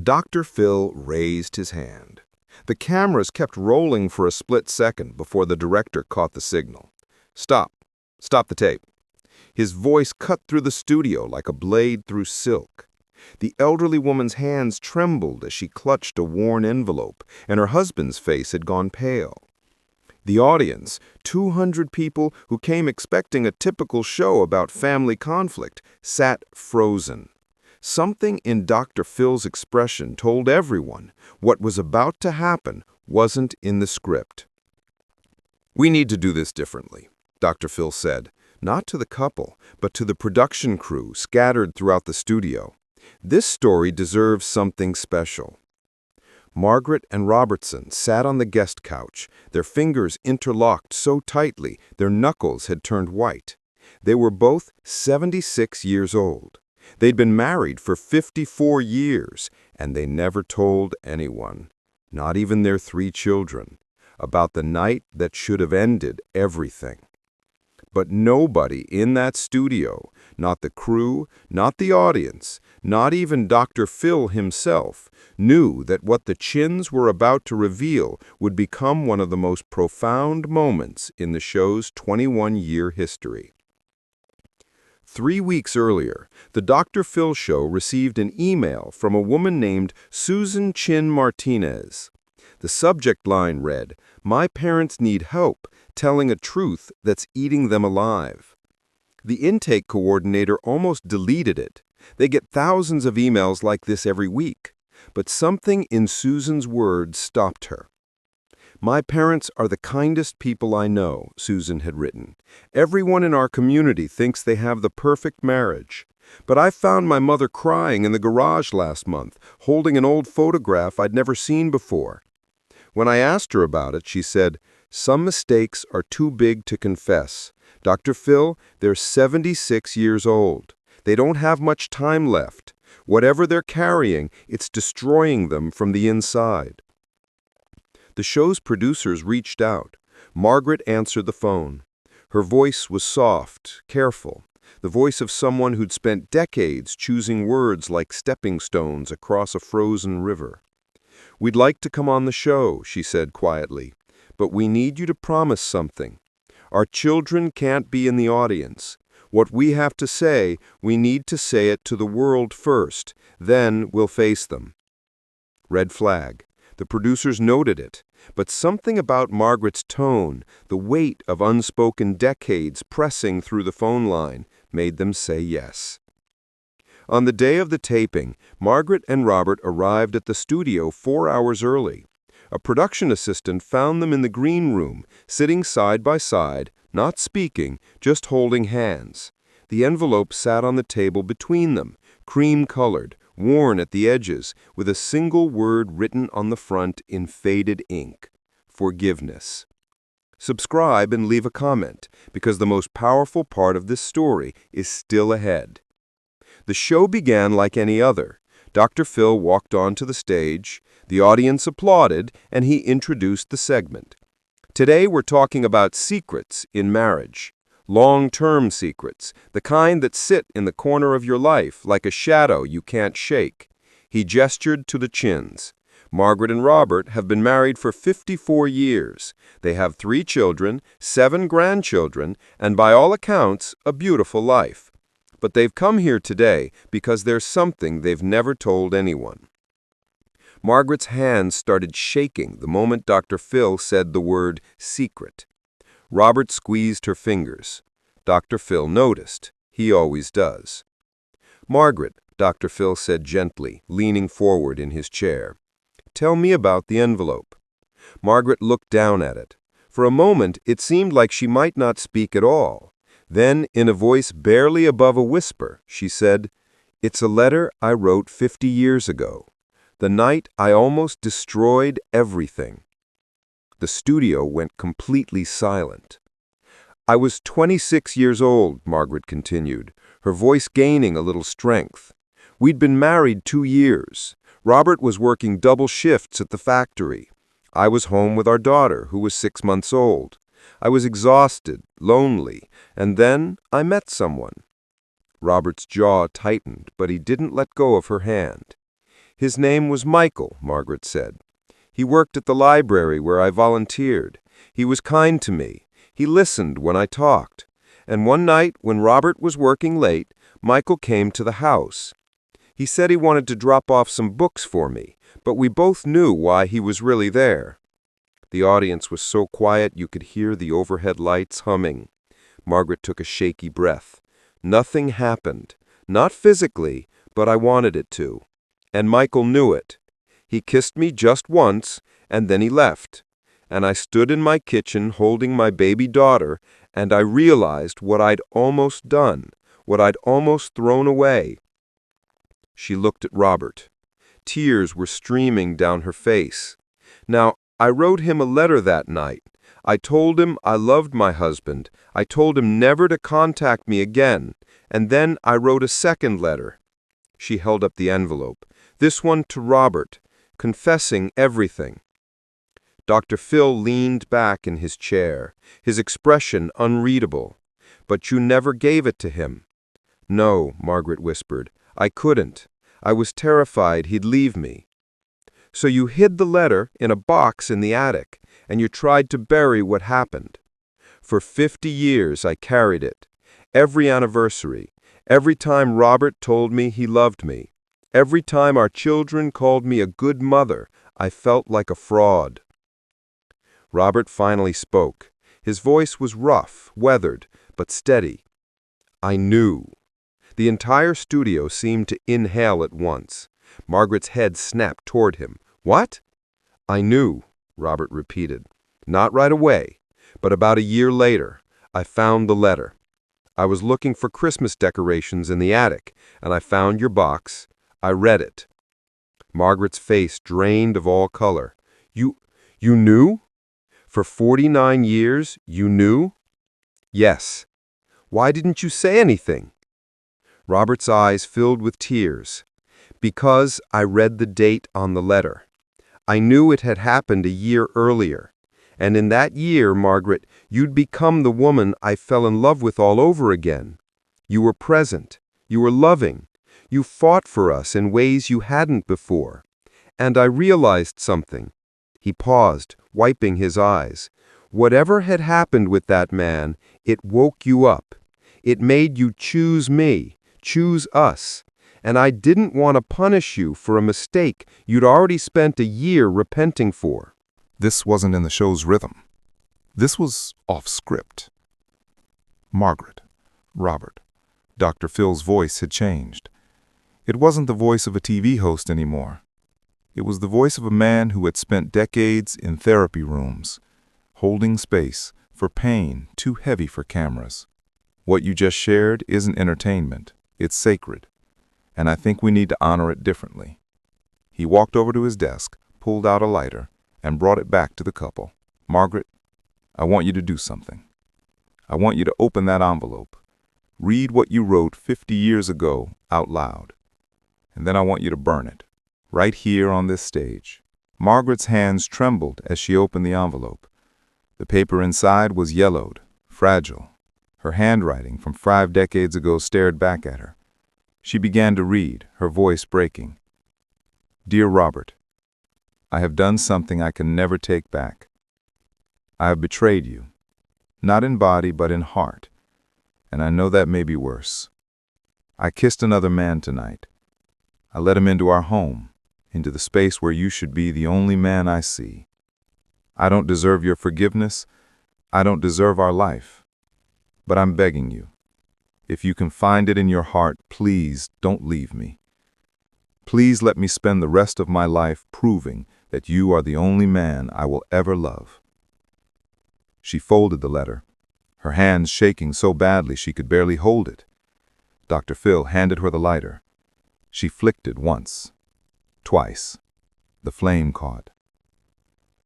Dr. Phil raised his hand. The cameras kept rolling for a split second before the director caught the signal. "Stop. Stop the tape." His voice cut through the studio like a blade through silk. The elderly woman's hands trembled as she clutched a worn envelope, and her husband's face had gone pale. The audience, 200 people who came expecting a typical show about family conflict, sat frozen. Something in Dr. Phil's expression told everyone what was about to happen wasn't in the script. "We need to do this differently," Dr. Phil said, not to the couple, but to the production crew scattered throughout the studio. "This story deserves something special." Margaret and Robertson sat on the guest couch, their fingers interlocked so tightly their knuckles had turned white. They were both 76 years old. They'd been married for 54 years, and they never told anyone, not even their 3 children, about the night that should have ended everything. But nobody in that studio, not the crew, not the audience, not even Dr. Phil himself, knew that what the Chins were about to reveal would become one of the most profound moments in the show's 21-year history. 3 weeks earlier, the Dr. Phil show received an email from a woman named Susan Chin Martinez. The subject line read, "My parents need help telling a truth that's eating them alive." The intake coordinator almost deleted it. They get thousands of emails like this every week. But something in Susan's words stopped her. "My parents are the kindest people I know," Susan had written. "Everyone in our community thinks they have the perfect marriage. But I found my mother crying in the garage last month, holding an old photograph I'd never seen before. When I asked her about it, she said, 'Some mistakes are too big to confess. Dr. Phil, they're 76 years old. They don't have much time left. Whatever they're carrying, it's destroying them from the inside.'" The show's producers reached out. Margaret answered the phone. Her voice was soft, careful, the voice of someone who'd spent decades choosing words like stepping stones across a frozen river. "We'd like to come on the show," she said quietly, "but we need you to promise something. Our children can't be in the audience. What we have to say, we need to say it to the world first, then we'll face them." Red flag. The producers noted it, but something about Margaret's tone, the weight of unspoken decades pressing through the phone line, made them say yes. On the day of the taping, Margaret and Robert arrived at the studio 4 hours early. A production assistant found them in the green room, sitting side by side, not speaking, just holding hands. The envelope sat on the table between them, cream-colored, worn at the edges, with a single word written on the front in faded ink: forgiveness. Subscribe and leave a comment, because the most powerful part of this story is still ahead. The show began like any other. Dr. Phil walked onto the stage, the audience applauded, and he introduced the segment. "Today we're talking about secrets in marriage. Long-term secrets, the kind that sit in the corner of your life like a shadow you can't shake." He gestured to the Chins. "Margaret and Robert have been married for 54 years. They have 3 children, 7 grandchildren, and by all accounts, a beautiful life. But they've come here today because there's something they've never told anyone." Margaret's hands started shaking the moment Dr. Phil said the word secret. Robert squeezed her fingers. Dr. Phil noticed. He always does. "Margaret," Dr. Phil said gently, leaning forward in his chair, "tell me about the envelope." Margaret looked down at it. For a moment, it seemed like she might not speak at all. Then, in a voice barely above a whisper, she said, "It's a letter I wrote 50 years ago, the night I almost destroyed everything." The studio went completely silent. "I was 26 years old," Margaret continued, her voice gaining a little strength. "We'd been married 2 years. Robert was working double shifts at the factory. I was home with our daughter, who was 6 months old. I was exhausted, lonely, and then I met someone." Robert's jaw tightened, but he didn't let go of her hand. "His name was Michael," Margaret said. "He worked at the library where I volunteered. He was kind to me. He listened when I talked. And one night, when Robert was working late, Michael came to the house. He said he wanted to drop off some books for me, but we both knew why he was really there." The audience was so quiet you could hear the overhead lights humming. Margaret took a shaky breath. "Nothing happened. Not physically, but I wanted it to. And Michael knew it. He kissed me just once, and then he left. And I stood in my kitchen holding my baby daughter, and I realized what I'd almost done, what I'd almost thrown away." She looked at Robert. Tears were streaming down her face. "Now, I wrote him a letter that night. I told him I loved my husband. I told him never to contact me again. And then I wrote a second letter." She held up the envelope. "This one to Robert, confessing everything." Dr. Phil leaned back in his chair, his expression unreadable. "But you never gave it to him." "No," Margaret whispered. "I couldn't. I was terrified he'd leave me." "So you hid the letter in a box in the attic, and you tried to bury what happened." "For 50 years I carried it. Every anniversary, every time Robert told me he loved me, every time our children called me a good mother, I felt like a fraud." Robert finally spoke. His voice was rough, weathered, but steady. "I knew." The entire studio seemed to inhale at once. Margaret's head snapped toward him. "What?" "I knew," Robert repeated. "Not right away, but about a year later, I found the letter. I was looking for Christmas decorations in the attic, and I found your box. I read it." Margaret's face drained of all color. You knew? For 49 years, you knew?" "Yes." "Why didn't you say anything?" Robert's eyes filled with tears. "Because I read the date on the letter. I knew it had happened a year earlier. And in that year, Margaret, you'd become the woman I fell in love with all over again. You were present. You were loving. You fought for us in ways you hadn't before. And I realized something." He paused, wiping his eyes. "Whatever had happened with that man, it woke you up. It made you choose me, choose us. And I didn't want to punish you for a mistake you'd already spent a year repenting for." This wasn't in the show's rhythm. This was off script. Margaret, Robert, Dr. Phil's voice had changed. It wasn't the voice of a TV host anymore. It was the voice of a man who had spent decades in therapy rooms, holding space for pain too heavy for cameras. What you just shared isn't entertainment. It's sacred. And I think we need to honor it differently. He walked over to his desk, pulled out a lighter, and brought it back to the couple. "Margaret, I want you to do something. I want you to open that envelope. Read what you wrote 50 years ago out loud. And then I want you to burn it, right here on this stage." Margaret's hands trembled as she opened the envelope. The paper inside was yellowed, fragile. Her handwriting from 5 decades ago stared back at her. She began to read, her voice breaking. "Dear Robert, I have done something I can never take back. I have betrayed you, not in body but in heart, and I know that may be worse. I kissed another man tonight. I let him into our home, into the space where you should be the only man I see. I don't deserve your forgiveness. I don't deserve our life. But I'm begging you, if you can find it in your heart, please don't leave me. Please let me spend the rest of my life proving that you are the only man I will ever love." She folded the letter, her hands shaking so badly she could barely hold it. Dr. Phil handed her the lighter. She flicked it once, twice. The flame caught.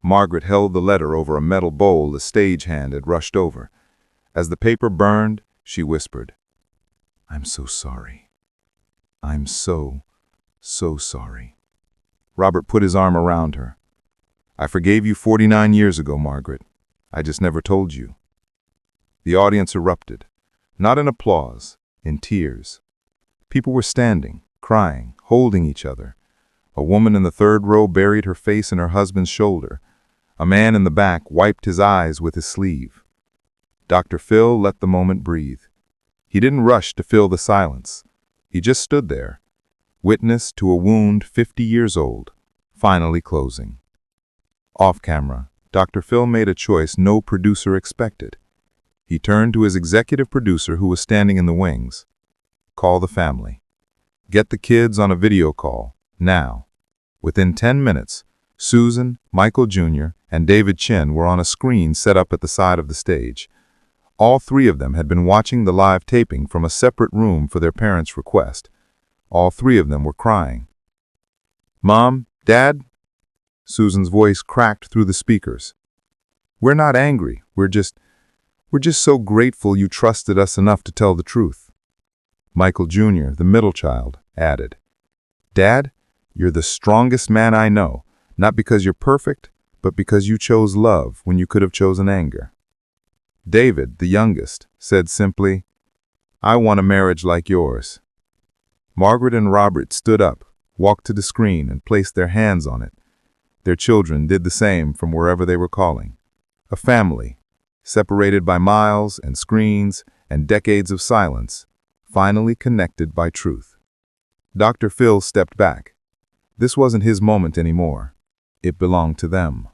Margaret held the letter over a metal bowl the stagehand had rushed over. As the paper burned, she whispered, "I'm so sorry. I'm so sorry." Robert put his arm around her. "I forgave you 49 years ago, Margaret. I just never told you." The audience erupted, not in applause, in tears. People were standing, crying, holding each other. A woman in the third row buried her face in her husband's shoulder. A man in the back wiped his eyes with his sleeve. Dr. Phil let the moment breathe. He didn't rush to fill the silence. He just stood there, witness to a wound 50 years old, finally closing. Off camera, Dr. Phil made a choice no producer expected. He turned to his executive producer who was standing in the wings. Call the family. Get the kids on a video call, now. Within 10 minutes, Susan, Michael Jr., and David Chin were on a screen set up at the side of the stage. All three of them had been watching the live taping from a separate room for their parents' request. All three of them were crying. "Mom, Dad?" Susan's voice cracked through the speakers. "We're not angry. We're just so grateful you trusted us enough to tell the truth." Michael Jr., the middle child, added, "Dad, you're the strongest man I know, not because you're perfect, but because you chose love when you could have chosen anger." David, the youngest, said simply, "I want a marriage like yours." Margaret and Robert stood up, walked to the screen, and placed their hands on it. Their children did the same from wherever they were calling. A family, separated by miles and screens and decades of silence, finally connected by truth. Dr. Phil stepped back. This wasn't his moment anymore. It belonged to them.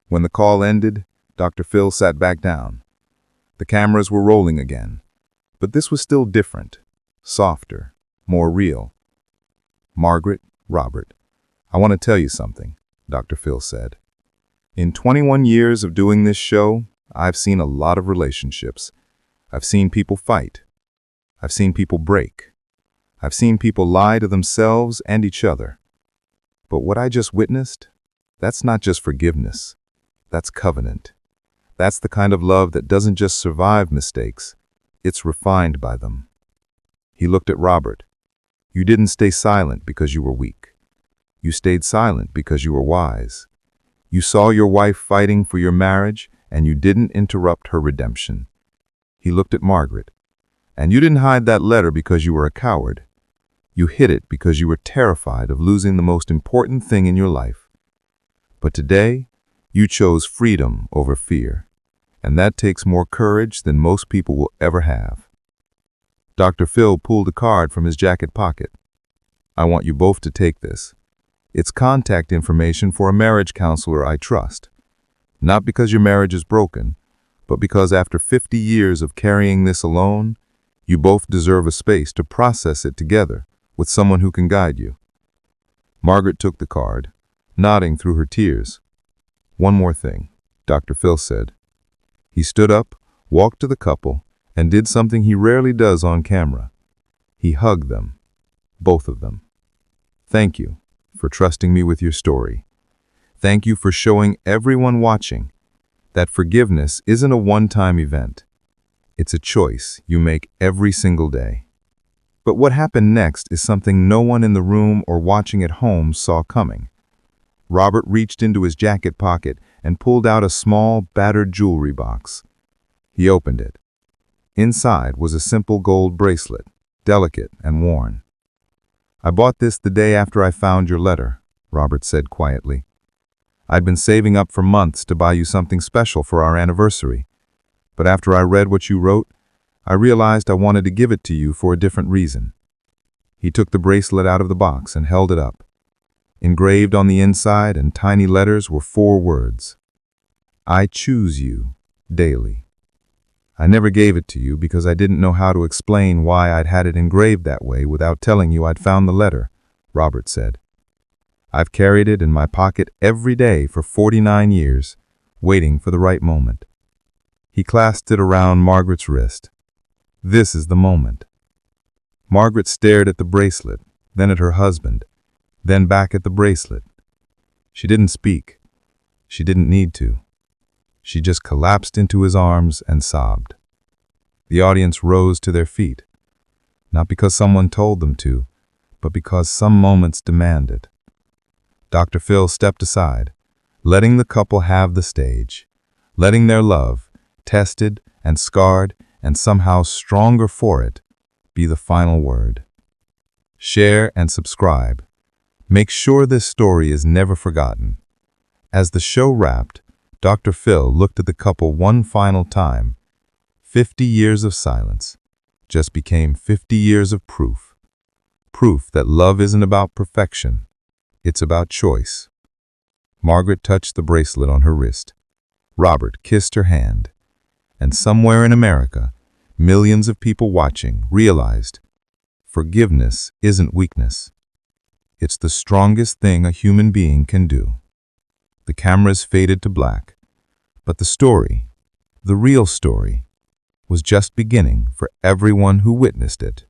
When the call ended, Dr. Phil sat back down. The cameras were rolling again, but this was still different, softer, more real. "Margaret, Robert, I want to tell you something," Dr. Phil said. "In 21 years of doing this show, I've seen a lot of relationships. I've seen people fight. I've seen people break. I've seen people lie to themselves and each other. But what I just witnessed, that's not just forgiveness. That's covenant. That's the kind of love that doesn't just survive mistakes, it's refined by them." He looked at Robert. "You didn't stay silent because you were weak. You stayed silent because you were wise. You saw your wife fighting for your marriage, and you didn't interrupt her redemption." He looked at Margaret. "And you didn't hide that letter because you were a coward. You hid it because you were terrified of losing the most important thing in your life. But today, you chose freedom over fear, and that takes more courage than most people will ever have." Dr. Phil pulled a card from his jacket pocket. "I want you both to take this. It's contact information for a marriage counselor I trust. Not because your marriage is broken, but because after 50 years of carrying this alone, you both deserve a space to process it together with someone who can guide you." Margaret took the card, nodding through her tears. "One more thing," Dr. Phil said. He stood up, walked to the couple, and did something he rarely does on camera. He hugged them, both of them. "Thank you for trusting me with your story. Thank you for showing everyone watching that forgiveness isn't a one-time event. It's a choice you make every single day." But what happened next is something no one in the room or watching at home saw coming. Robert reached into his jacket pocket and pulled out a small, battered jewelry box. He opened it. Inside was a simple gold bracelet, delicate and worn. "I bought this the day after I found your letter," Robert said quietly. "I'd been saving up for months to buy you something special for our anniversary. But after I read what you wrote, I realized I wanted to give it to you for a different reason." He took the bracelet out of the box and held it up. Engraved on the inside in tiny letters were 4 words. "I choose you daily." "I never gave it to you because I didn't know how to explain why I'd had it engraved that way without telling you I'd found the letter," Robert said. "I've carried it in my pocket every day for 49 years, waiting for the right moment." He clasped it around Margaret's wrist. "This is the moment." Margaret stared at the bracelet, then at her husband, then back at the bracelet. She didn't speak. She didn't need to. She just collapsed into his arms and sobbed. The audience rose to their feet, not because someone told them to, but because some moments demanded. Dr. Phil stepped aside, letting the couple have the stage, letting their love, tested and scarred and somehow stronger for it, be the final word. Share and subscribe. Make sure this story is never forgotten. As the show wrapped, Dr. Phil looked at the couple one final time. 50 years of silence just became 50 years of proof. Proof that love isn't about perfection. It's about choice. Margaret touched the bracelet on her wrist. Robert kissed her hand. And somewhere in America, millions of people watching realized forgiveness isn't weakness. It's the strongest thing a human being can do. The cameras faded to black, but the story, the real story, was just beginning for everyone who witnessed it.